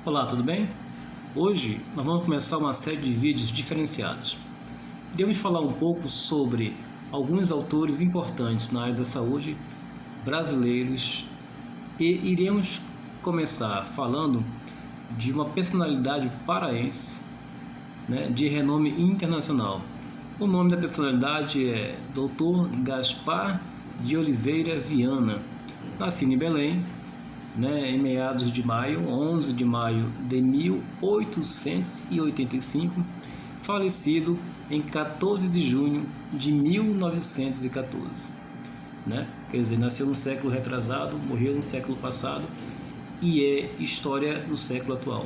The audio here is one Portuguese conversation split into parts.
Olá, tudo bem? Hoje nós vamos começar uma série de vídeos diferenciados. Iremos falar um pouco sobre alguns autores importantes na área da saúde brasileiros e iremos começar falando de uma personalidade paraense, de renome internacional. O nome da personalidade é Dr. Gaspar de Oliveira Viana, nascido em Belém, em meados de maio, 11 de maio de 1885, falecido em 14 de junho de 1914. Quer dizer, nasceu no século retrasado, morreu no século passado e é história do século atual.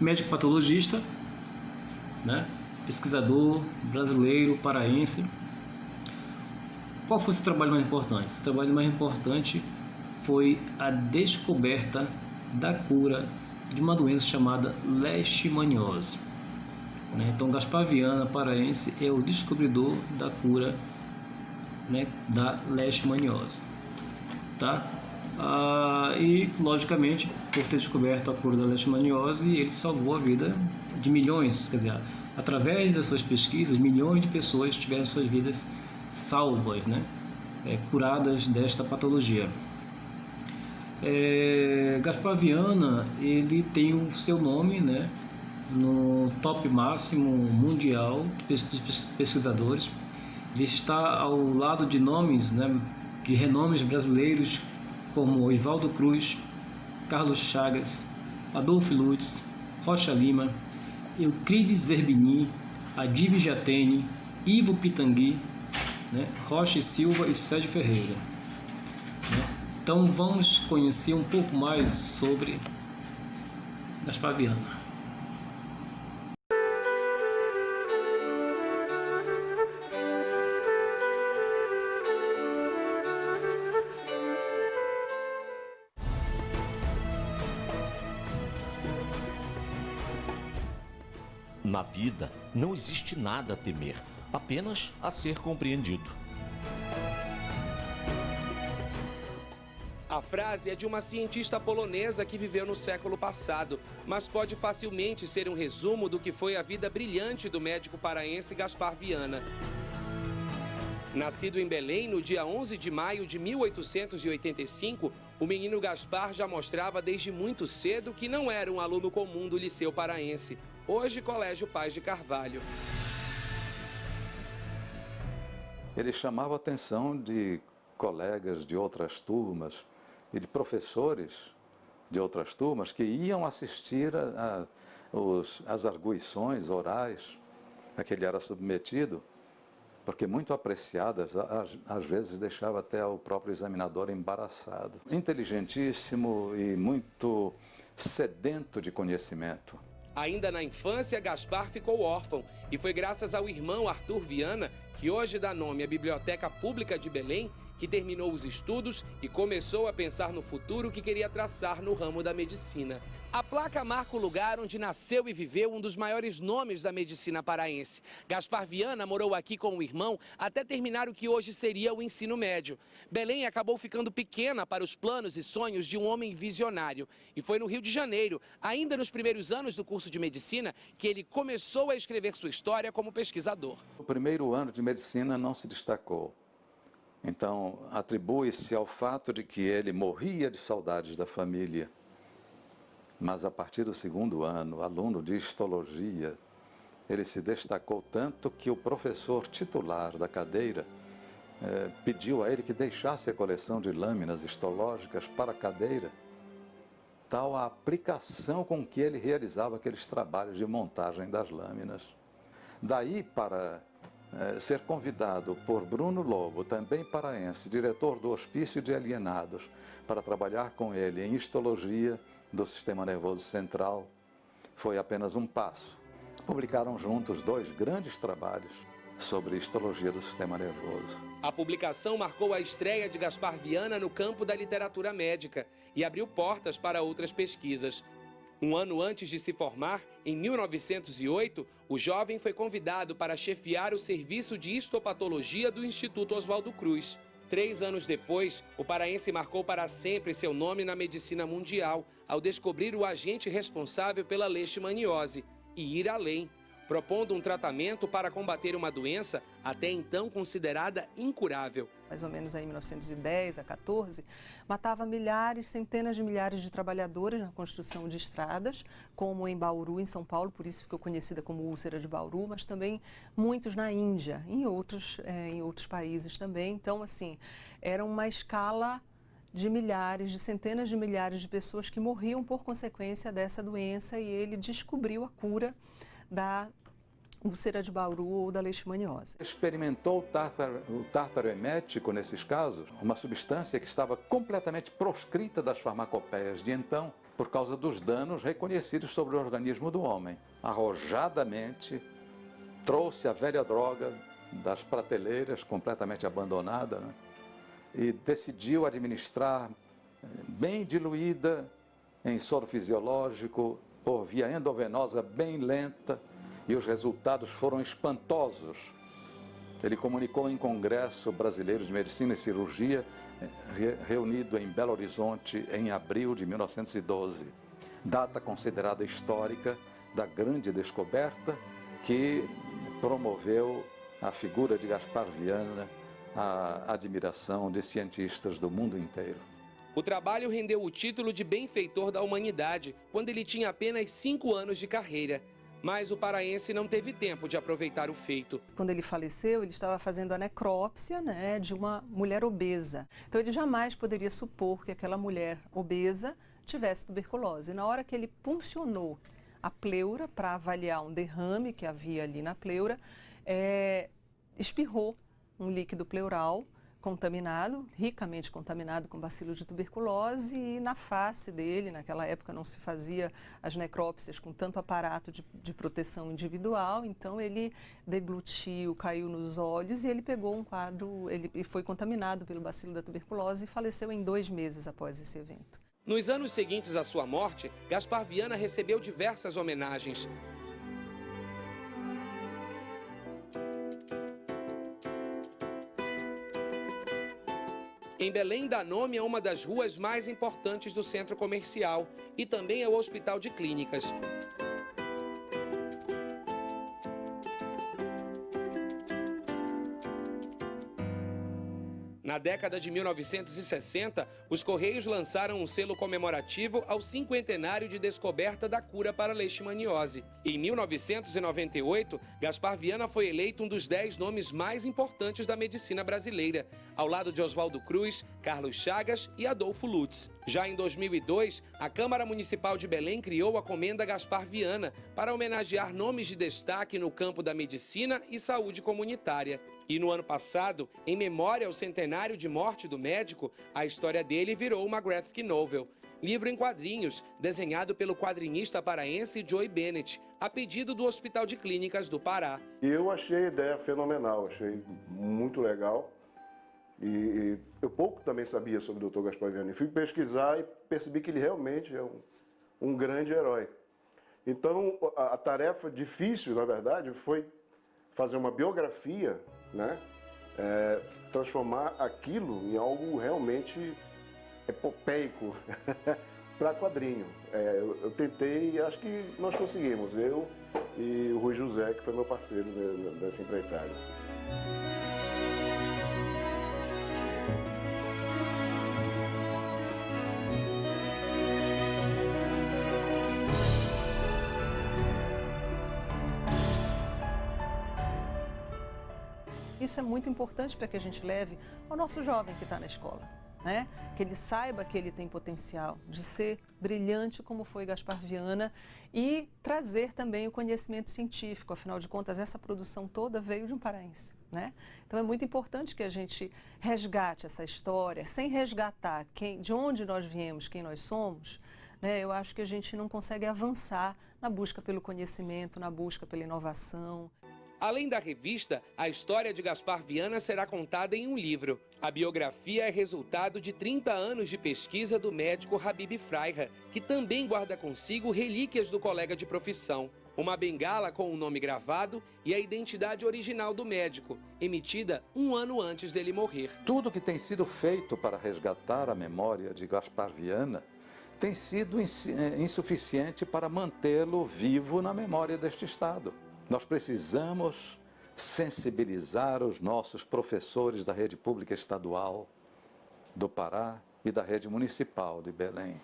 Médico patologista, pesquisador brasileiro, paraense. Qual foi o seu trabalho mais importante? O trabalho mais importante foi a descoberta da cura de uma doença chamada leishmaniose. Então, Gaspar Viana, paraense, é o descobridor da cura da leishmaniose. E, logicamente, por ter descoberto a cura da leishmaniose, ele salvou a vida de milhões, quer dizer, através das suas pesquisas, milhões de pessoas tiveram suas vidas salvas, curadas desta patologia. Gaspar Viana, ele tem o seu nome no top máximo mundial de pesquisadores. Ele está ao lado de nomes de renomes brasileiros como Oswaldo Cruz, Carlos Chagas, Adolfo Lutz, Rocha Lima, Euclides Zerbini, Adib Jatene, Ivo Pitangui, Rocha e Silva e Sérgio Ferreira. Então vamos conhecer um pouco mais sobre Gaspar Viana. Na vida não existe nada a temer, apenas a ser compreendido. A frase é de uma cientista polonesa que viveu no século passado, mas pode facilmente ser um resumo do que foi a vida brilhante do médico paraense Gaspar Viana. Nascido em Belém no dia 11 de maio de 1885, o menino Gaspar já mostrava desde muito cedo que não era um aluno comum do Liceu Paraense, hoje Colégio Paz de Carvalho. Ele chamava a atenção de colegas de outras turmas e de professores de outras turmas que iam assistir às arguições orais a que ele era submetido, porque muito apreciadas, às vezes deixava até o próprio examinador embaraçado. Inteligentíssimo e muito sedento de conhecimento. Ainda na infância, Gaspar ficou órfão e foi graças ao irmão Arthur Viana, que hoje dá nome à Biblioteca Pública de Belém, que terminou os estudos e começou a pensar no futuro que queria traçar no ramo da medicina. A placa marca o lugar onde nasceu e viveu um dos maiores nomes da medicina paraense. Gaspar Viana morou aqui com o irmão até terminar o que hoje seria o ensino médio. Belém acabou ficando pequena para os planos e sonhos de um homem visionário. E foi no Rio de Janeiro, ainda nos primeiros anos do curso de medicina, que ele começou a escrever sua história como pesquisador. O primeiro ano de medicina não se destacou. Então, atribui-se ao fato de que ele morria de saudades da família. Mas a partir do segundo ano, aluno de histologia, ele se destacou tanto que o professor titular da cadeira pediu a ele que deixasse a coleção de lâminas histológicas para a cadeira, tal a aplicação com que ele realizava aqueles trabalhos de montagem das lâminas. Daí para ser convidado por Bruno Lobo, também paraense, diretor do Hospício de Alienados, para trabalhar com ele em histologia do sistema nervoso central, foi apenas um passo. Publicaram juntos 2 grandes trabalhos sobre histologia do sistema nervoso. A publicação marcou a estreia de Gaspar Viana no campo da literatura médica e abriu portas para outras pesquisas. Um ano antes de se formar, em 1908, o jovem foi convidado para chefiar o serviço de histopatologia do Instituto Oswaldo Cruz. 3 anos depois, o paraense marcou para sempre seu nome na medicina mundial ao descobrir o agente responsável pela leishmaniose e ir além, propondo um tratamento para combater uma doença até então considerada incurável. Mais ou menos em 1910 a 14, matava milhares, centenas de milhares de trabalhadores na construção de estradas, como em Bauru, em São Paulo, por isso ficou conhecida como úlcera de Bauru, mas também muitos na Índia, em outros países também. Então, assim, era uma escala de milhares, de centenas de milhares de pessoas que morriam por consequência dessa doença, e ele descobriu a cura da úlcera de Bauru ou da leishmaniose. Experimentou o tártaro emético nesses casos, uma substância que estava completamente proscrita das farmacopeias de então, por causa dos danos reconhecidos sobre o organismo do homem. Arrojadamente, trouxe a velha droga das prateleiras, completamente abandonada, né? E decidiu administrar bem diluída em soro fisiológico, por via endovenosa bem lenta, e os resultados foram espantosos. Ele comunicou em Congresso Brasileiro de Medicina e Cirurgia, reunido em Belo Horizonte em abril de 1912, data considerada histórica da grande descoberta que promoveu a figura de Gaspar Viana, a admiração de cientistas do mundo inteiro. O trabalho rendeu o título de benfeitor da humanidade quando ele tinha apenas 5 anos de carreira. Mas o paraense não teve tempo de aproveitar o feito. Quando ele faleceu, ele estava fazendo a necrópsia, né, de uma mulher obesa. Então ele jamais poderia supor que aquela mulher obesa tivesse tuberculose. Na hora que ele puncionou a pleura para avaliar um derrame que havia ali na pleura, espirrou um líquido pleural contaminado, ricamente contaminado com bacilo de tuberculose, e na face dele, naquela época não se fazia as necrópsias com tanto aparato de proteção individual, então ele deglutiu, caiu nos olhos e ele pegou um quadro, ele foi contaminado pelo bacilo da tuberculose e faleceu em 2 meses após esse evento. Nos anos seguintes à sua morte, Gaspar Viana recebeu diversas homenagens. Em Belém dá nome a uma das ruas mais importantes do centro comercial e também ao Hospital de Clínicas. Na década de 1960, os Correios lançaram um selo comemorativo ao 50º de descoberta da cura para a leishmaniose. Em 1998, Gaspar Viana foi eleito um dos 10 nomes mais importantes da medicina brasileira, ao lado de Oswaldo Cruz, Carlos Chagas e Adolfo Lutz. Já em 2002, a Câmara Municipal de Belém criou a Comenda Gaspar Viana para homenagear nomes de destaque no campo da medicina e saúde comunitária. E no ano passado, em memória ao centenário de morte do médico, a história dele virou uma graphic novel, livro em quadrinhos, desenhado pelo quadrinista paraense Joey Bennett, a pedido do Hospital de Clínicas do Pará. Eu achei a ideia fenomenal, achei muito legal. E eu pouco também sabia sobre o Dr. Gaspar Viana. Eu fui pesquisar e percebi que ele realmente é um grande herói. Então, a tarefa difícil, na verdade, foi fazer uma biografia, né? Transformar aquilo em algo realmente epopeico para quadrinho. Eu tentei e acho que nós conseguimos, eu e o Rui José, que foi meu parceiro nessa empreitada. Isso é muito importante para que a gente leve ao nosso jovem que está na escola, né? Que ele saiba que ele tem potencial de ser brilhante como foi Gaspar Viana e trazer também o conhecimento científico. Afinal de contas, essa produção toda veio de um paraense, né? Então é muito importante que a gente resgate essa história, sem resgatar de onde nós viemos, quem nós somos, né? Eu acho que a gente não consegue avançar na busca pelo conhecimento, na busca pela inovação. Além da revista, a história de Gaspar Viana será contada em um livro. A biografia é resultado de 30 anos de pesquisa do médico Habib Fraiha, que também guarda consigo relíquias do colega de profissão. uma bengala com o nome gravado e a identidade original do médico, emitida 1 ano antes dele morrer. Tudo que tem sido feito para resgatar a memória de Gaspar Viana tem sido insuficiente para mantê-lo vivo na memória deste Estado. Nós precisamos sensibilizar os nossos professores da rede pública estadual do Pará e da rede municipal de Belém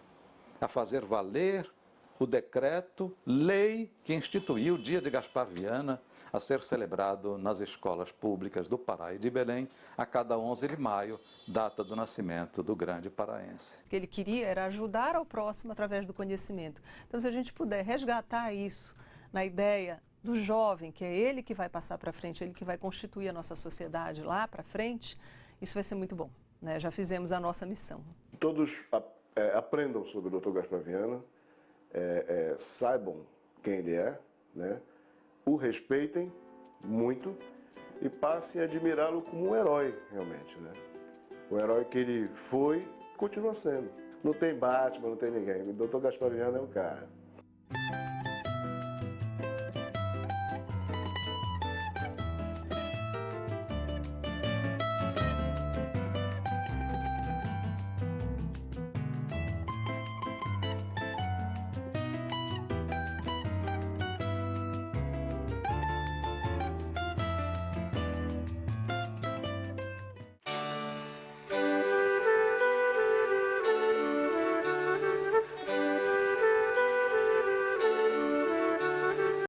a fazer valer o decreto-lei que instituiu o Dia de Gaspar Viana a ser celebrado nas escolas públicas do Pará e de Belém a cada 11 de maio, data do nascimento do grande paraense. O que ele queria era ajudar ao próximo através do conhecimento. Então, se a gente puder resgatar isso na ideia do jovem, que é ele que vai passar para frente, ele que vai constituir a nossa sociedade lá para frente, isso vai ser muito bom, né? Já fizemos a nossa missão. Todos aprendam sobre o Dr. Gaspar Viana, saibam quem ele é, né? O respeitem muito e passem a admirá-lo como um herói, realmente, né? O herói que ele foi e continua sendo. Não tem Batman, não tem ninguém. O Dr. Gaspar Viana é o cara.